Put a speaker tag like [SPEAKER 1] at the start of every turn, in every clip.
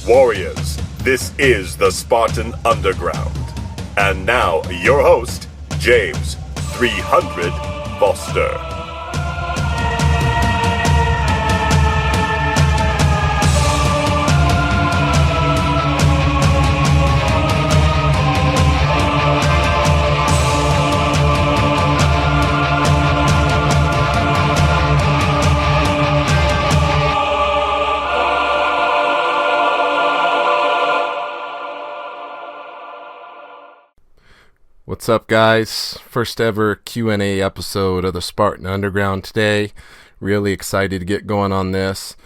[SPEAKER 1] Warriors, this is the Spartan Underground. And now, your host, James 300 Foster.
[SPEAKER 2] What's up, guys? First ever Q&A episode of the Spartan Underground today. Really excited to get going on this.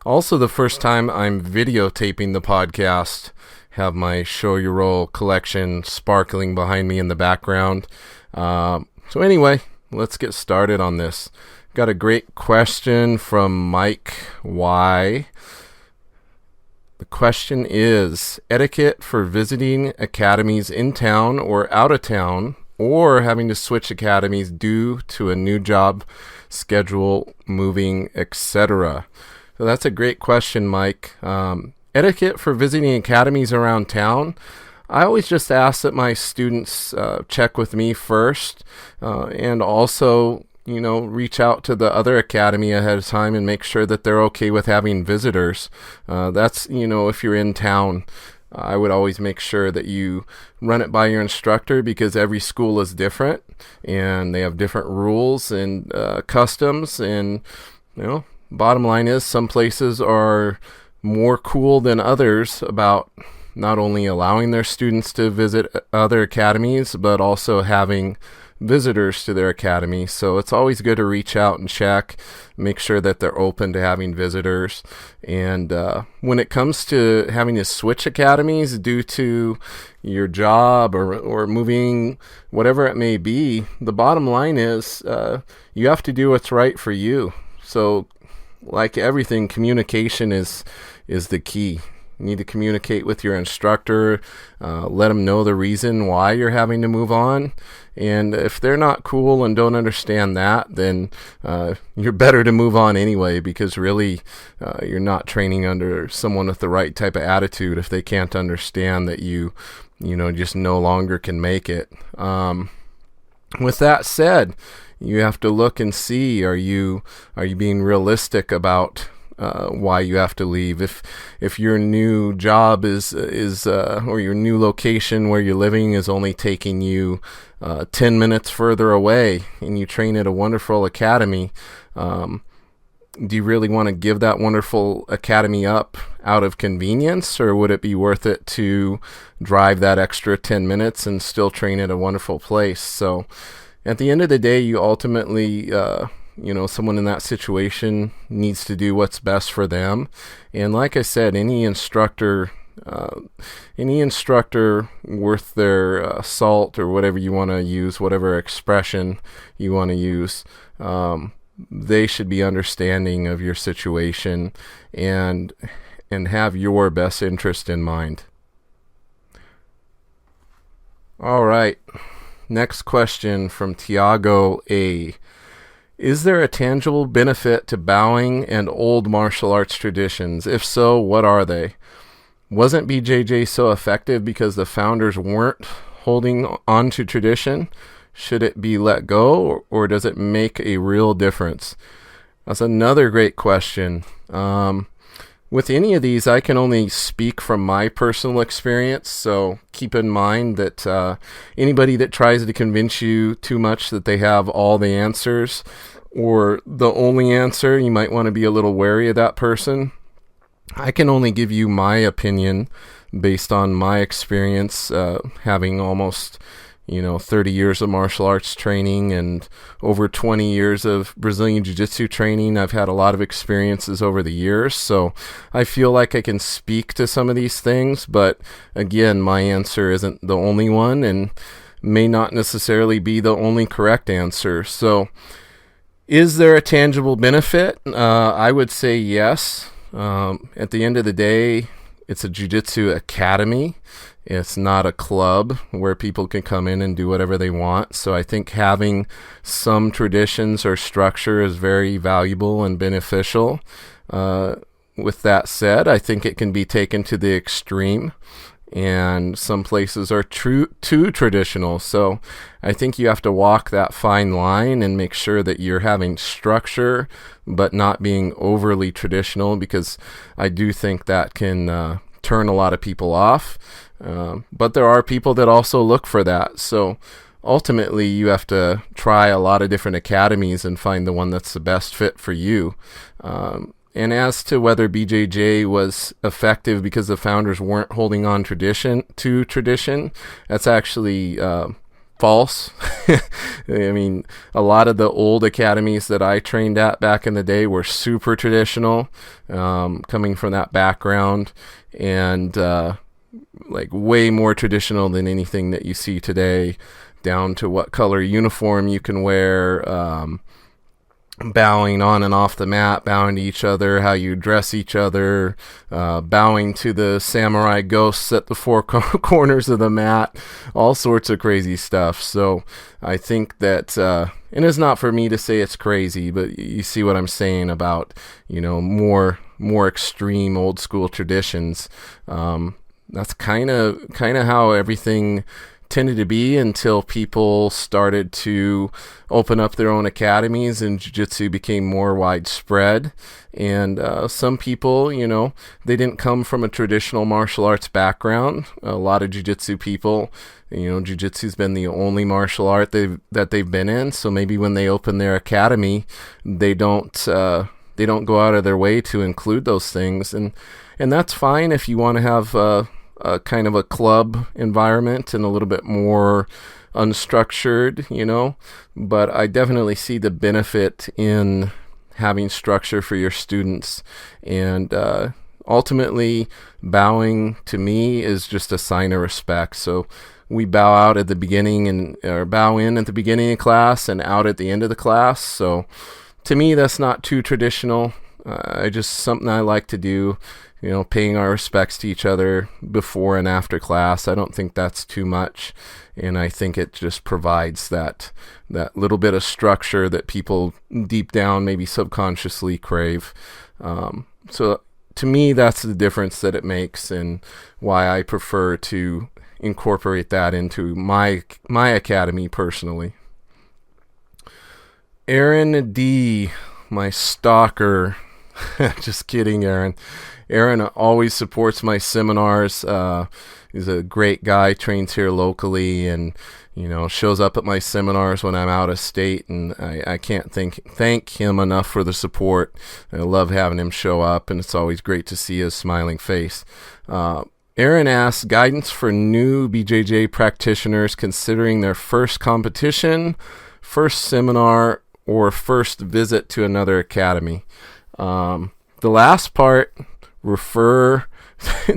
[SPEAKER 2] Also the first time I'm videotaping the podcast. Have my Show Your Roll collection sparkling behind me in the background. So anyway, let's get started on this. Got a great question from Mike Y. The question is, etiquette for visiting academies in town or out of town, or having to switch academies due to a new job, schedule, moving, etc. So that's a great question, Mike. Etiquette for visiting academies around town. I always just ask that my students check with me first, and also reach out to the other academy ahead of time and make sure that they're okay with having visitors. That's, if you're in town, I would always make sure that you run it by your instructor, because every school is different and they have different rules and customs. And, bottom line is some places are more cool than others about not only allowing their students to visit other academies, but also having visitors to their academy. So it's always good to reach out and check, make sure that they're open to having visitors. And when it comes to having to switch academies due to your job or moving, whatever it may be, the bottom line is you have to do what's right for you. So like everything, communication is the key. You need to communicate with your instructor, let them know the reason why you're having to move on. And if they're not cool and don't understand that, then you're better to move on anyway, because really you're not training under someone with the right type of attitude if they can't understand that you just no longer can make it. With that said, you have to look and see, are you being realistic about why you have to leave? If your new job is or your new location where you're living is only taking you 10 minutes further away, and you train at a wonderful academy, do you really want to give that wonderful academy up out of convenience, or would it be worth it to drive that extra 10 minutes and still train at a wonderful place? So at the end of the day, you ultimately someone in that situation needs to do what's best for them. And like I said, any instructor worth their salt, or whatever you want to use, whatever expression you want to use, they should be understanding of your situation and have your best interest in mind. All right. Next question from Tiago A. Is there a tangible benefit to bowing and old martial arts traditions? If so, what are they? Wasn't BJJ so effective because the founders weren't holding on to tradition? Should it be let go, or does it make a real difference? That's another great question. With any of these, I can only speak from my personal experience, so keep in mind that anybody that tries to convince you too much that they have all the answers or the only answer, you might want to be a little wary of that person. I can only give you my opinion based on my experience, having almost 30 years of martial arts training and over 20 years of Brazilian jiu-jitsu training. I've had a lot of experiences over the years, so I feel like I can speak to some of these things, but again, my answer isn't the only one and may not necessarily be the only correct answer. So is there a tangible benefit? I would say yes. At the end of the day, it's a jiu-jitsu academy. It's not a club where people can come in and do whatever they want. So I think having some traditions or structure is very valuable and beneficial. with that said, I think it can be taken to the extreme, and some places are too traditional. So I think you have to walk that fine line and make sure that you're having structure but not being overly traditional, because I do think that can turn a lot of people off. But there are people that also look for that. So ultimately, you have to try a lot of different academies and find the one that's the best fit for you. And as to whether BJJ was effective because the founders weren't holding on to tradition, that's actually false. I mean, a lot of the old academies that I trained at back in the day were super traditional, coming from that background, and like way more traditional than anything that you see today, down to what color uniform you can wear, bowing on and off the mat, bowing to each other, how you dress each other, bowing to the samurai ghosts at the four corners of the mat, all sorts of crazy stuff. So I think that, and it's not for me to say it's crazy, but you see what I'm saying about, more extreme old school traditions. That's kind of how everything tended to be until people started to open up their own academies and jiu-jitsu became more widespread. And some people, they didn't come from a traditional martial arts background. A lot of jiu-jitsu people, jiu-jitsu's been the only martial art that they've been in. So maybe when they open their academy, they don't go out of their way to include those things. And that's fine if you want to have a kind of a club environment and a little bit more unstructured, but I definitely see the benefit in having structure for your students. And ultimately, bowing to me is just a sign of respect. So we bow out at the beginning or bow in at the beginning of class and out at the end of the class. So to me, that's not too traditional. Just something I like to do. Paying our respects to each other before and after class. I don't think that's too much. And I think it just provides that little bit of structure that people deep down maybe subconsciously crave. So to me, that's the difference that it makes, and why I prefer to incorporate that into my academy personally. Aaron D., my stalker. Just kidding, Aaron. Aaron always supports my seminars. He's a great guy, trains here locally, and shows up at my seminars when I'm out of state, and I can't thank him enough for the support. I love having him show up, and it's always great to see his smiling face. Aaron asks, guidance for new BJJ practitioners considering their first competition, first seminar, or first visit to another academy. The last part, refer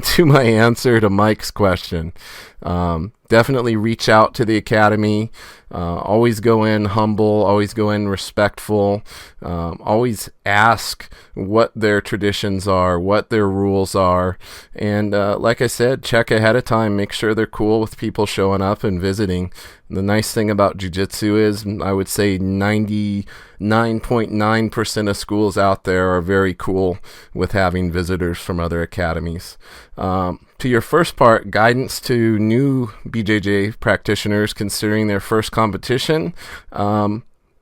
[SPEAKER 2] to my answer to Mike's question. Definitely reach out to the academy. Always go in humble, always go in respectful. Always ask what their traditions are, what their rules are. And like I said, check ahead of time. Make sure they're cool with people showing up and visiting. The nice thing about jiu-jitsu is, I would say 99.9% of schools out there are very cool with having visitors from other academies. To your first part, guidance to new BJJ practitioners considering their first competition,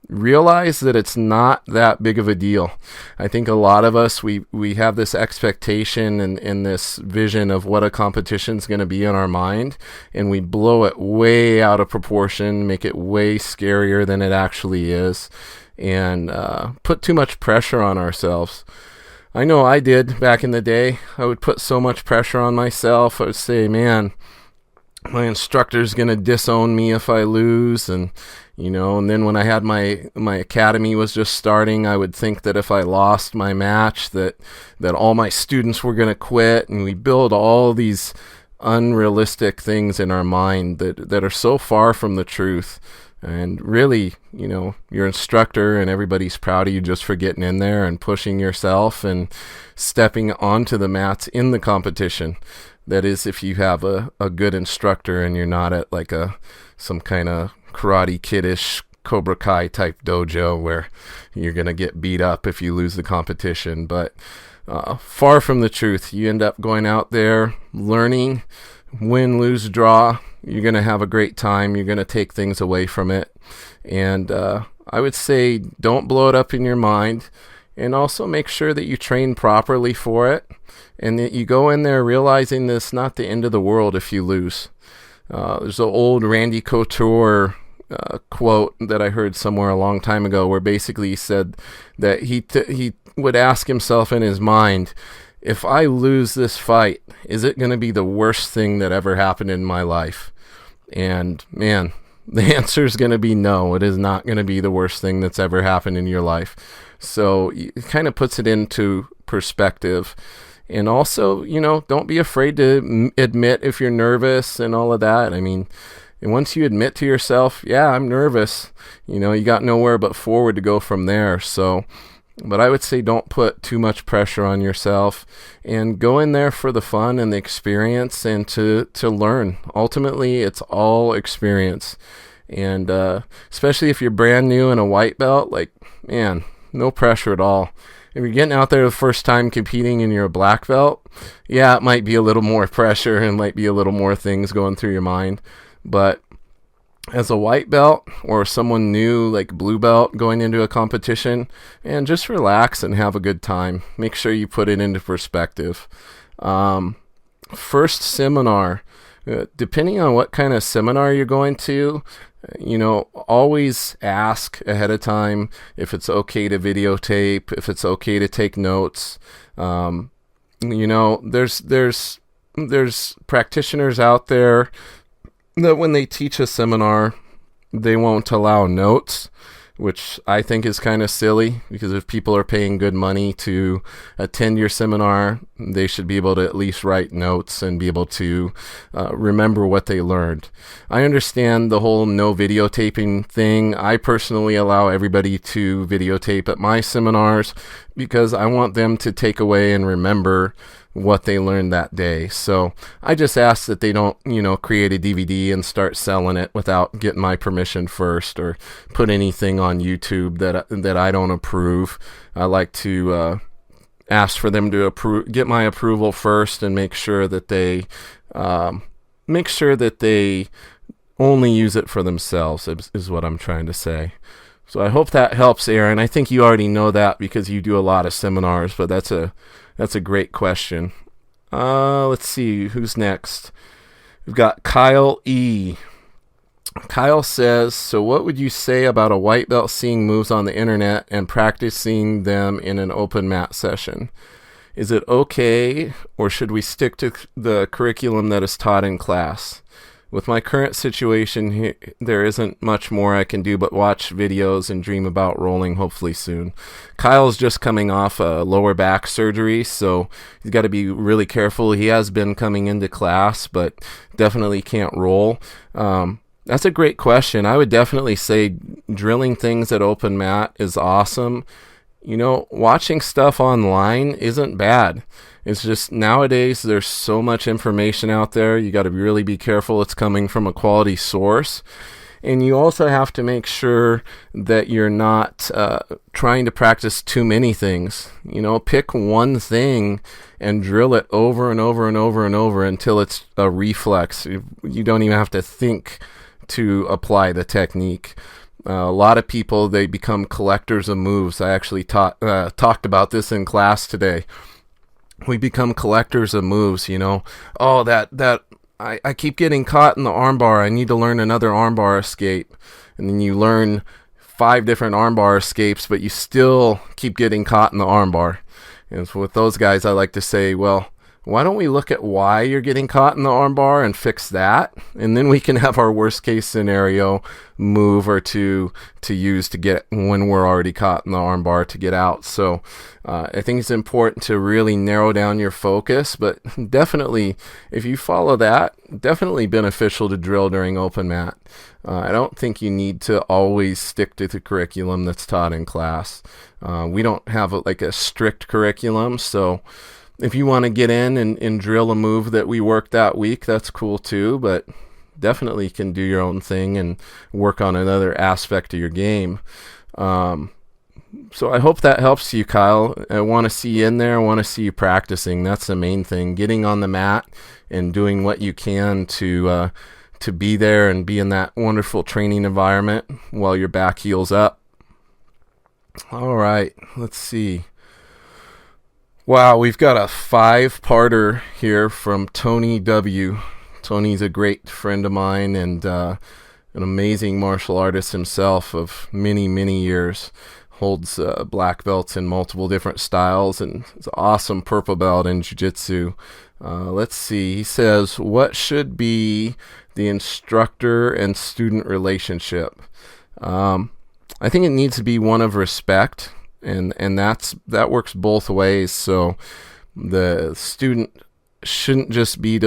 [SPEAKER 2] realize that it's not that big of a deal. I think a lot of us, we have this expectation and this vision of what a competition is going to be in our mind, and we blow it way out of proportion, make it way scarier than it actually is, and put too much pressure on ourselves. I know I did back in the day. I would put so much pressure on myself. I would say, man, my instructor's going to disown me if I lose. And then when I had my academy was just starting, I would think that if I lost my match, that all my students were going to quit. And we build all these unrealistic things in our mind that are so far from the truth. And really, your instructor and everybody's proud of you just for getting in there and pushing yourself and stepping onto the mats in the competition. That is, if you have a good instructor and you're not at like some kind of Karate Kid-ish Cobra Kai type dojo where you're going to get beat up if you lose the competition. But far from the truth. You end up going out there, learning, win, lose, draw. You're going to have a great time. You're going to take things away from it. And I would say don't blow it up in your mind. And also make sure that you train properly for it. And that you go in there realizing that it's not the end of the world if you lose. There's an old Randy Couture quote that I heard somewhere a long time ago where basically he said that he would ask himself in his mind, if I lose this fight, is it going to be the worst thing that ever happened in my life? And man, the answer is going to be no. It is not going to be the worst thing that's ever happened in your life. So it kind of puts it into perspective. And also, don't be afraid to admit if you're nervous and all of that. I mean, and once you admit to yourself, yeah, I'm nervous, you got nowhere but forward to go from there. So, but I would say don't put too much pressure on yourself and go in there for the fun and the experience and to learn. Ultimately, it's all experience. And especially if you're brand new in a white belt, man, no pressure at all. If you're getting out there the first time competing and you're a black belt, yeah, it might be a little more pressure and might be a little more things going through your mind. But as a white belt or someone new like blue belt going into a competition, and just relax and have a good time. Make sure you put it into perspective. First seminar, depending on what kind of seminar you're going to, always ask ahead of time if it's okay to videotape, if it's okay to take notes. There's practitioners out there that when they teach a seminar, they won't allow notes, which I think is kind of silly, because if people are paying good money to attend your seminar, they should be able to at least write notes and be able to remember what they learned. I understand the whole no videotaping thing. I personally allow everybody to videotape at my seminars because I want them to take away and remember what they learned that day. So I just ask that they don't, create a DVD and start selling it without getting my permission first, or put anything on YouTube that I don't approve. I like to ask for them to get my approval first, and make sure that they only use it for themselves is what I'm trying to say. So I hope that helps, Aaron. I think you already know that because you do a lot of seminars, but that's a great question. Let's see, who's next? We've got Kyle E. Kyle says, so what would you say about a white belt seeing moves on the internet and practicing them in an open mat session? Is it okay, or should we stick to the curriculum that is taught in class? With my current situation, there isn't much more I can do but watch videos and dream about rolling, hopefully soon. Kyle's just coming off a lower back surgery, so he's got to be really careful. He has been coming into class, but definitely can't roll. That's a great question. I would definitely say drilling things at open mat is awesome. Watching stuff online isn't bad. It's just nowadays there's so much information out there. You got to really be careful it's coming from a quality source. And you also have to make sure that you're not trying to practice too many things. Pick one thing and drill it over and over and over and over until it's a reflex. You don't even have to think to apply the technique. A lot of people, they become collectors of moves. I actually talked about this in class today. We become collectors of moves, Oh, I keep getting caught in the armbar. I need to learn another armbar escape. And then you learn 5 different armbar escapes, but you still keep getting caught in the armbar. And so with those guys, I like to say, well, why don't we look at why you're getting caught in the armbar and fix that? And then we can have our worst case scenario move or two to use to get when we're already caught in the armbar to get out. So I think it's important to really narrow down your focus, but definitely if you follow that, definitely beneficial to drill during open mat. I don't think you need to always stick to the curriculum that's taught in class. We don't have a strict curriculum, so if you want to get in and drill a move that we worked that week, that's cool too, but definitely can do your own thing and work on another aspect of your game. So I hope that helps you, Kyle. I want to see you in there. I want to see you practicing. That's the main thing. Getting on the mat and doing what you can to be there and be in that wonderful training environment while your back heals up. All right, let's see. Wow, we've got a 5-parter here from Tony W. Tony's a great friend of mine and an amazing martial artist himself of many, many years. Holds black belts in multiple different styles and is an awesome purple belt in jiu-jitsu. Let's see. He says, what should be the instructor and student relationship? I think it needs to be one of respect, and that works both ways. So the student shouldn't just be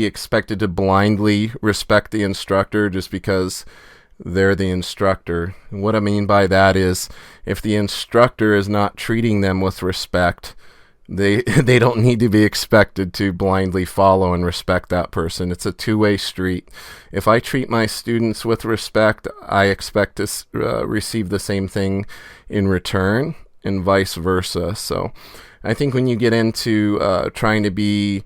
[SPEAKER 2] expected to blindly respect the instructor just because they're the instructor. What I mean by that is if the instructor is not treating them with respect, they don't need to be expected to blindly follow and respect that person. It's a two-way street. If I treat my students with respect, I expect to receive the same thing in return and vice versa. So I think when you get into trying to be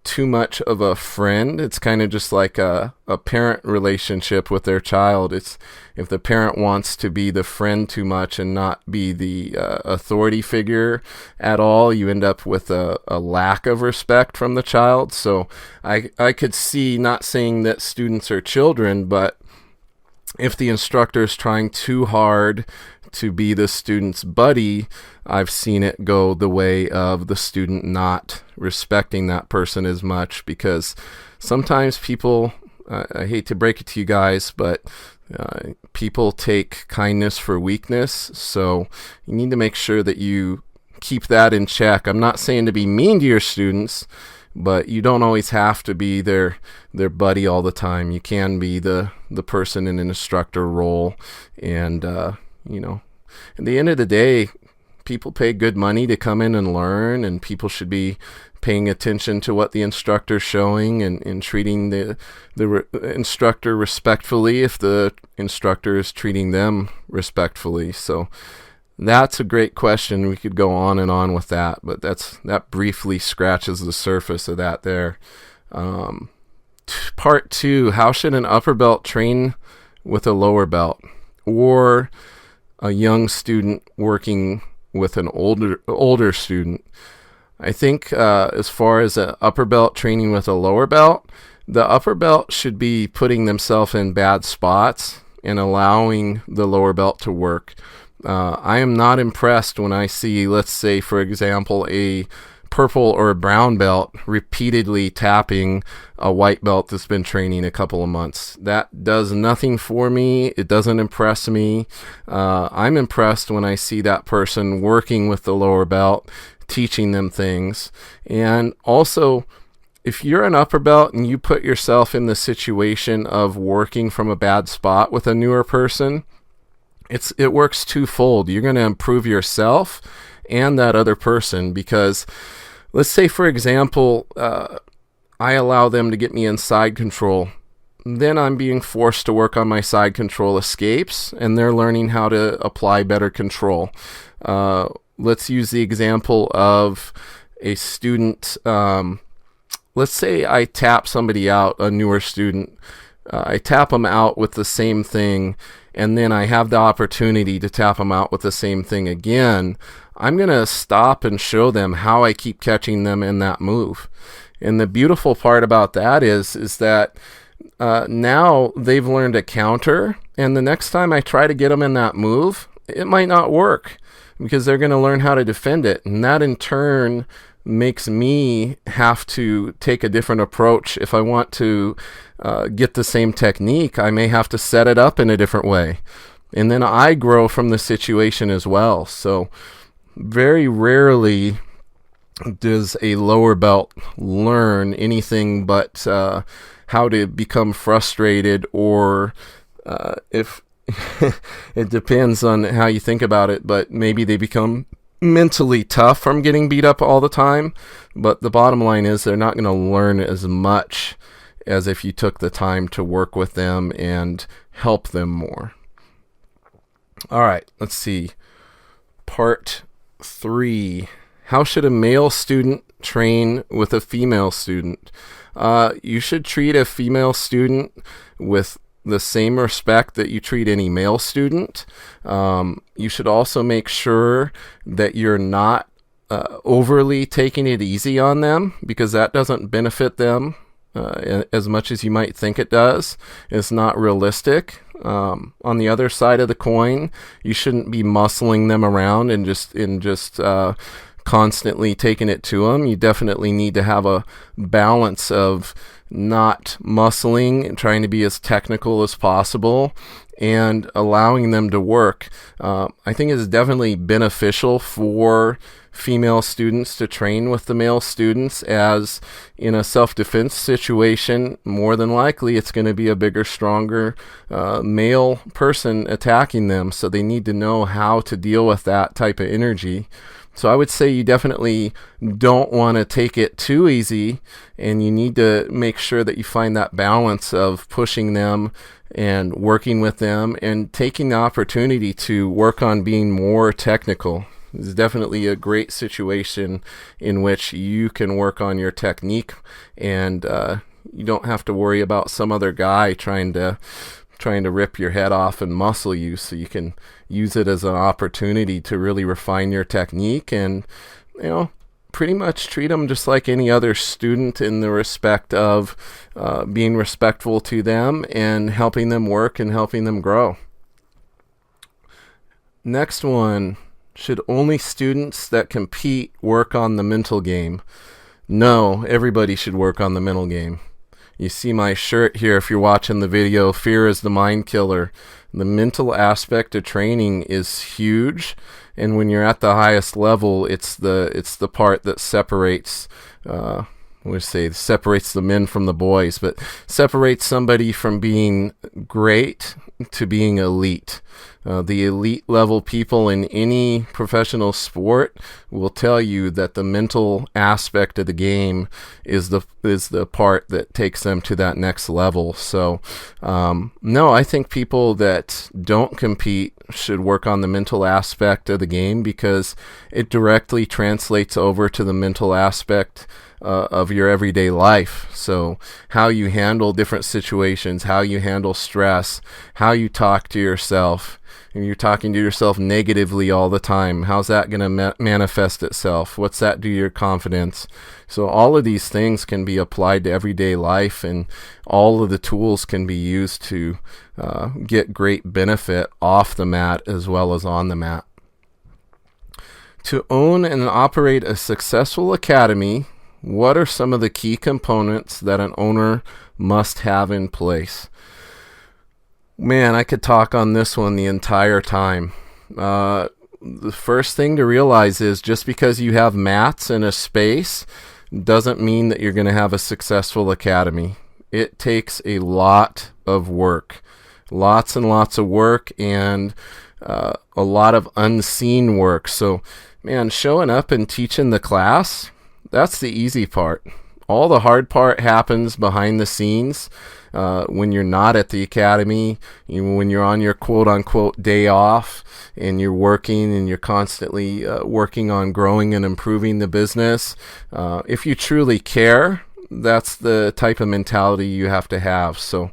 [SPEAKER 2] too much of a friend, it's kind of just like a parent relationship with their child. It's if the parent wants to be the friend too much and not be the authority figure at all, you end up with a lack of respect from the child. So I could see, not saying that students are children, but if the instructor is trying too hard to be the student's buddy, I've seen it go the way of the student not respecting that person as much, because sometimes people, I hate to break it to you guys, but people take kindness for weakness. So you need to make sure that you keep that in check. I'm not saying to be mean to your students, but you don't always have to be their buddy all the time. You can be the person in an instructor role, and at the end of the day, people pay good money to come in and learn, and people should be paying attention to what the instructor's showing and treating the instructor respectfully if the instructor is treating them respectfully. So that's a great question. We could go on and on with that, but that briefly scratches the surface of that there. Part 2, how should an upper belt train with a lower belt, or a young student working with an older student? I think as far as an upper belt training with a lower belt, the upper belt should be putting themselves in bad spots and allowing the lower belt to work. I am not impressed when I see, let's say, for example, a purple or a brown belt repeatedly tapping a white belt that's been training a couple of months. That does nothing for me. It doesn't impress me. I'm impressed when I see that person working with the lower belt, teaching them things. And also, if you're an upper belt and you put yourself in the situation of working from a bad spot with a newer person, it works twofold. You're going to improve yourself and that other person, because let's say, for example, I allow them to get me in side control. Then I'm being forced to work on my side control escapes, and they're learning how to apply better control. Let's use the example of a student. Let's say I tap somebody out, a newer student. I tap them out with the same thing, and then I have the opportunity to tap them out with the same thing again. I'm going to stop and show them how I keep catching them in that move. And the beautiful part about that is that now they've learned a counter, and the next time I try to get them in that move, it might not work because they're going to learn how to defend it. And that in turn makes me have to take a different approach. If I want to get the same technique, I may have to set it up in a different way. And then I grow from the situation as well. So very rarely does a lower belt learn anything but how to become frustrated, or if it depends on how you think about it, but maybe they become mentally tough from getting beat up all the time. But the bottom line is they're not going to learn as much as if you took the time to work with them and help them more. All right, let's see. Part 3. How should a male student train with a female student? You should treat a female student with the same respect that you treat any male student. You should also make sure that you're not overly taking it easy on them, because that doesn't benefit them as much as you might think it does. It's not realistic. On the other side of the coin, you shouldn't be muscling them around and just constantly taking it to them. You definitely need to have a balance of not muscling and trying to be as technical as possible and allowing them to work. I think it's definitely beneficial for female students to train with the male students, as in a self-defense situation, more than likely it's going to be a bigger, stronger male person attacking them, so they need to know how to deal with that type of energy. So I would say you definitely don't want to take it too easy, and you need to make sure that you find that balance of pushing them and working with them and taking the opportunity to work on being more technical. This is definitely a great situation in which you can work on your technique, and you don't have to worry about some other guy trying to rip your head off and muscle you. So you can use it as an opportunity to really refine your technique and, pretty much treat them just like any other student, in the respect of being respectful to them and helping them work and helping them grow. Next one. Should only students that compete work on the mental game? No, everybody should work on the mental game. You see my shirt here if you're watching the video, Fear is the Mind Killer. The mental aspect of training is huge, and when you're at the highest level, it's the part that separates separates the men from the boys, but separates somebody from being great to being elite. The elite level people in any professional sport will tell you that the mental aspect of the game is the part that takes them to that next level. So, no, I think people that don't compete should work on the mental aspect of the game, because it directly translates over to the mental aspect of your everyday life. So how you handle different situations, how you handle stress, how you talk to yourself. If you're talking to yourself negatively all the time, how's that going to manifest itself? What's that do to your confidence? So all of these things can be applied to everyday life, and all of the tools can be used to get great benefit off the mat as well as on the mat. To own and operate a successful academy, what are some of the key components that an owner must have in place? Man, I could talk on this one the entire time. The first thing to realize is just because you have mats in a space doesn't mean that you're going to have a successful academy. It takes a lot of work, lots and lots of work, and a lot of unseen work. So, man, showing up and teaching the class, that's the easy part. All the hard part happens behind the scenes when you're not at the academy, when you're on your quote-unquote day off and you're working and you're constantly working on growing and improving the business. If you truly care, that's the type of mentality you have to have. So,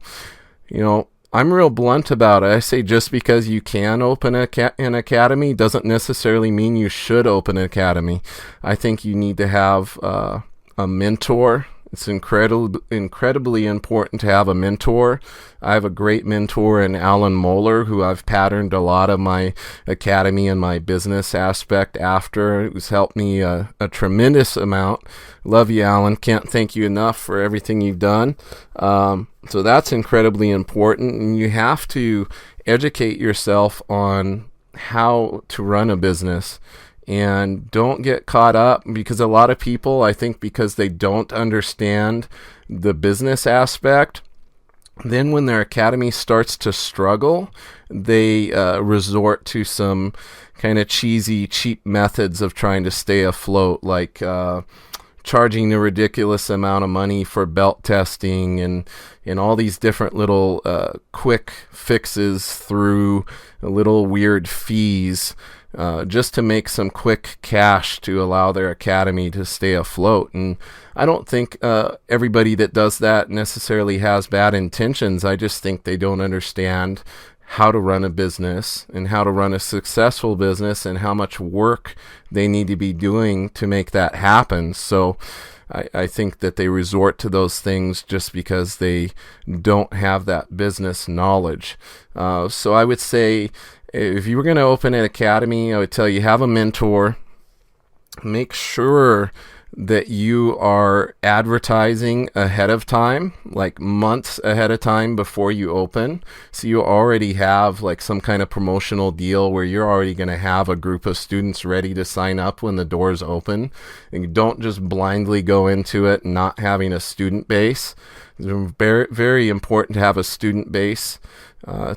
[SPEAKER 2] I'm real blunt about it. I say just because you can open an academy doesn't necessarily mean you should open an academy. I think you need to have a mentor. It's incredibly important to have a mentor. I have a great mentor in Alan Moeller, who I've patterned a lot of my academy and my business aspect after. It has helped me a tremendous amount. Love you, Alan. Can't thank you enough for everything you've done. So that's incredibly important, and you have to educate yourself on how to run a business. And don't get caught up, because a lot of people, I think because they don't understand the business aspect, then when their academy starts to struggle, they resort to some kind of cheesy, cheap methods of trying to stay afloat, like charging a ridiculous amount of money for belt testing and all these different little quick fixes through little weird fees. just to make some quick cash to allow their academy to stay afloat. And I don't think everybody that does that necessarily has bad intentions. I just think they don't understand how to run a business and how to run a successful business and how much work they need to be doing to make that happen. So I think that they resort to those things just because they don't have that business knowledge. So I would say if you were going to open an academy, I would tell you have a mentor. Make sure that you are advertising ahead of time, like months ahead of time before you open. So you already have like some kind of promotional deal where you're already going to have a group of students ready to sign up when the doors open. And you don't just blindly go into it not having a student base. It's very, very important to have a student base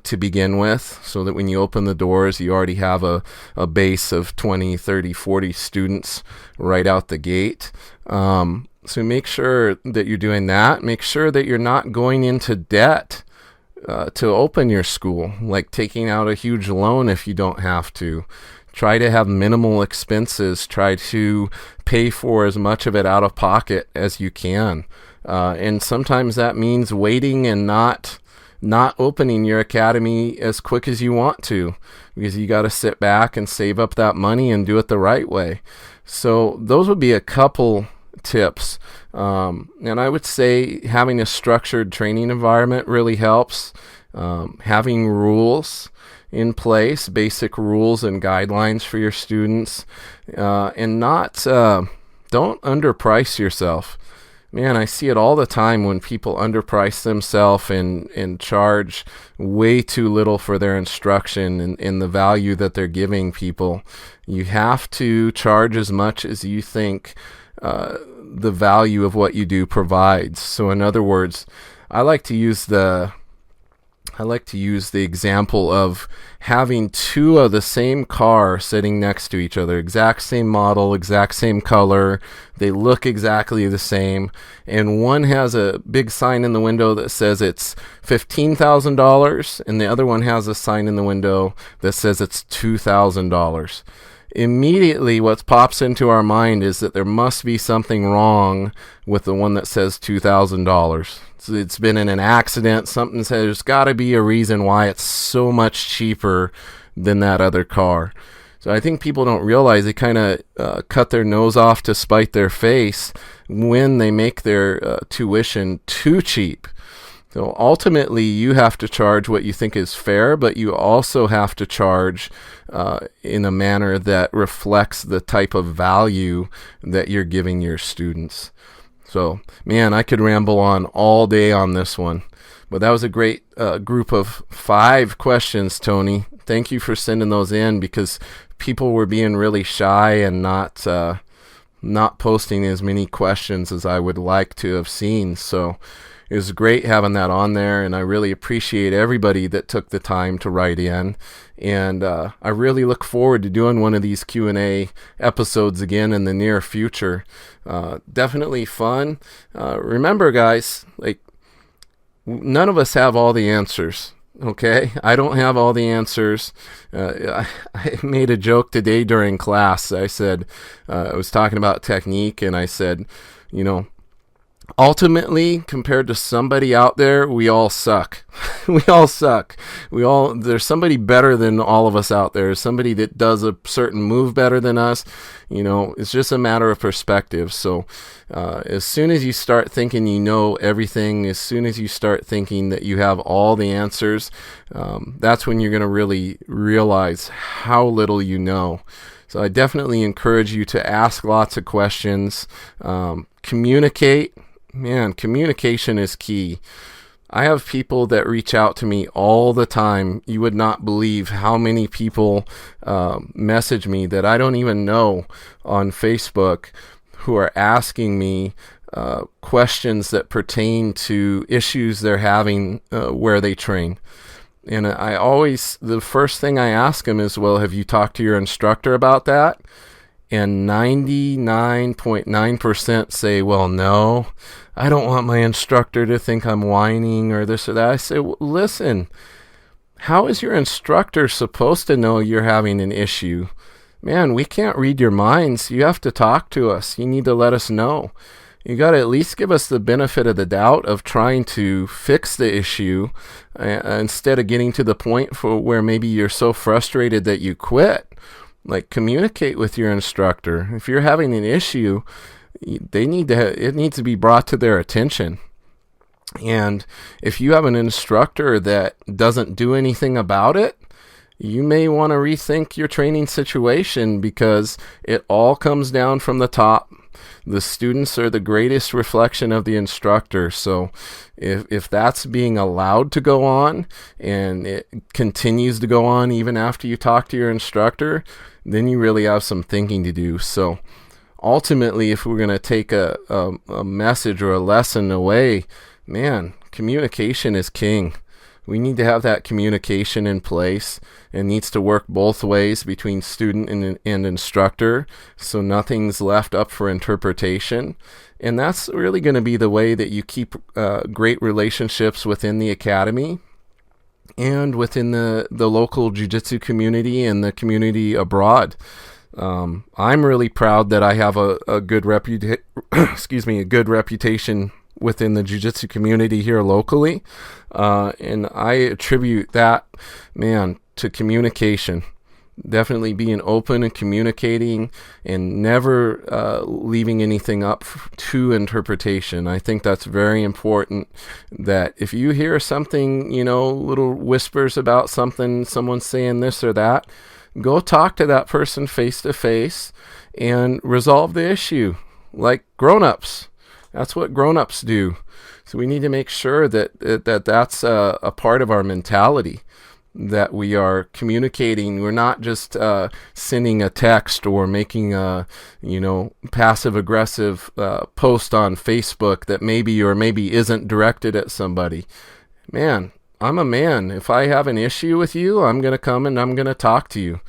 [SPEAKER 2] to begin with, so that when you open the doors, you already have a base of 20, 30, 40 students right out the gate. So make sure that you're doing that. Make sure that you're not going into debt to open your school, like taking out a huge loan if you don't have to. Try to have minimal expenses. Try to pay for as much of it out of pocket as you can. And sometimes that means waiting and not opening your academy as quick as you want to, because you got to sit back and save up that money and do it the right way. So those would be a couple tips. And I would say having a structured training environment really helps. Having rules in place, basic rules and guidelines for your students, and don't underprice yourself. Man, I see it all the time when people underprice themselves and charge way too little for their instruction and the value that they're giving people. You have to charge as much as you think the value of what you do provides. So in other words, I like to use the example of having two of the same car sitting next to each other, exact same model, exact same color, they look exactly the same, and one has a big sign in the window that says it's $15,000, and the other one has a sign in the window that says it's $2,000. Immediately what pops into our mind is that there must be something wrong with the one that says $2,000. It's been in an accident. Something says there's got to be a reason why it's so much cheaper than that other car. So I think people don't realize they kind of cut their nose off to spite their face when they make their tuition too cheap. So ultimately, you have to charge what you think is fair, but you also have to charge in a manner that reflects the type of value that you're giving your students. So, man, I could ramble on all day on this one. But that was a great group of 5 questions, Tony. Thank you for sending those in, because people were being really shy and not posting as many questions as I would like to have seen. So it was great having that on there, and I really appreciate everybody that took the time to write in. And I really look forward to doing one of these Q&A episodes again in the near future. Definitely fun. Remember, guys, like, none of us have all the answers. Okay, I don't have all the answers. I made a joke today during class. I said, I was talking about technique, and I said, ultimately, compared to somebody out there, we all suck. We all suck. There's somebody better than all of us out there. Somebody that does a certain move better than us. It's just a matter of perspective. So as soon as you start thinking you know everything, as soon as you start thinking that you have all the answers, that's when you're going to really realize how little you know. So I definitely encourage you to ask lots of questions, communicate. Man, communication is key. I have people that reach out to me all the time. You would not believe how many people message me that I don't even know on Facebook who are asking me questions that pertain to issues they're having where they train. And the first thing I ask them is, well, have you talked to your instructor about that? And 99.9% say, well, no, I don't want my instructor to think I'm whining or this or that. I say, well, listen, How is your instructor supposed to know you're having an issue? Man, we can't read your minds. You have to talk to us. You need to let us know. You got to at least give us the benefit of the doubt of trying to fix the issue instead of getting to the point where maybe you're so frustrated that you quit. Like, communicate with your instructor. If you're having an issue, it needs to be brought to their attention. And if you have an instructor that doesn't do anything about it, you may want to rethink your training situation, because it all comes down from the top. The students are the greatest reflection of the instructor. So if that's being allowed to go on and it continues to go on even after you talk to your instructor, then you really have some thinking to do. So ultimately, if we're going to take a message or a lesson away, man, communication is king. We need to have that communication in place. It needs to work both ways between student and instructor, so nothing's left up for interpretation. And that's really going to be the way that you keep great relationships within the academy and within the local jiu-jitsu community and the community abroad. I'm really proud that I have a good reputation within the jiu-jitsu community here locally, and I attribute that, man, to communication. Definitely being open and communicating and never leaving anything up to interpretation. I think that's very important, that if you hear something, little whispers about something, someone saying this or that, go talk to that person face to face and resolve the issue like grown-ups. That's what grown-ups do. So we need to make sure that's a part of our mentality, that we are communicating. We're not just sending a text or making a passive-aggressive post on Facebook that maybe or maybe isn't directed at somebody. Man, I'm a man. If I have an issue with you, I'm going to come and I'm going to talk to you.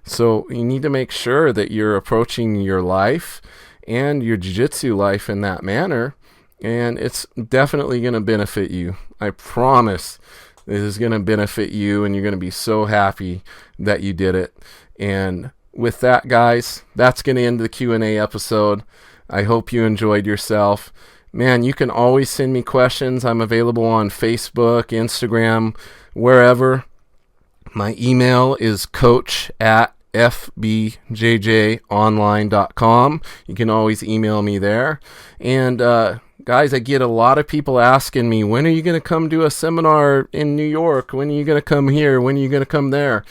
[SPEAKER 2] So you need to make sure that you're approaching your life and your jiu-jitsu life in that manner, and it's definitely going to benefit you. I promise this is going to benefit you, and you're going to be so happy that you did it. And with that, guys, that's going to end the Q&A episode. I hope you enjoyed yourself. Man, you can always send me questions. I'm available on Facebook, Instagram, wherever. My email is coach@fbjjonline.com. You can always email me there. And guys, I get a lot of people asking me, when are you going to come do a seminar in New York? When are you going to come here? When are you going to come there?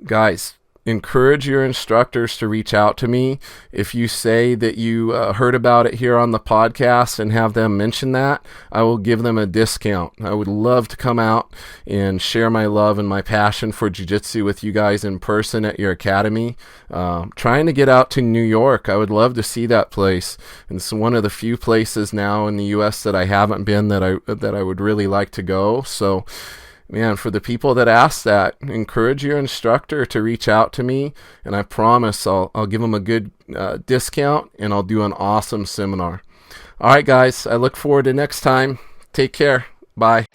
[SPEAKER 2] Guys, encourage your instructors to reach out to me. If you say that you heard about it here on the podcast and have them mention that, I will give them a discount. I would love to come out and share my love and my passion for jiu-jitsu with you guys in person at your academy. Trying to get out to New York. I would love to see that place. And it's one of the few places now in the U.S. that I haven't been that I would really like to go. So, man, for the people that ask that, encourage your instructor to reach out to me, and I promise I'll give them a good discount, and I'll do an awesome seminar. All right, guys, I look forward to next time. Take care. Bye.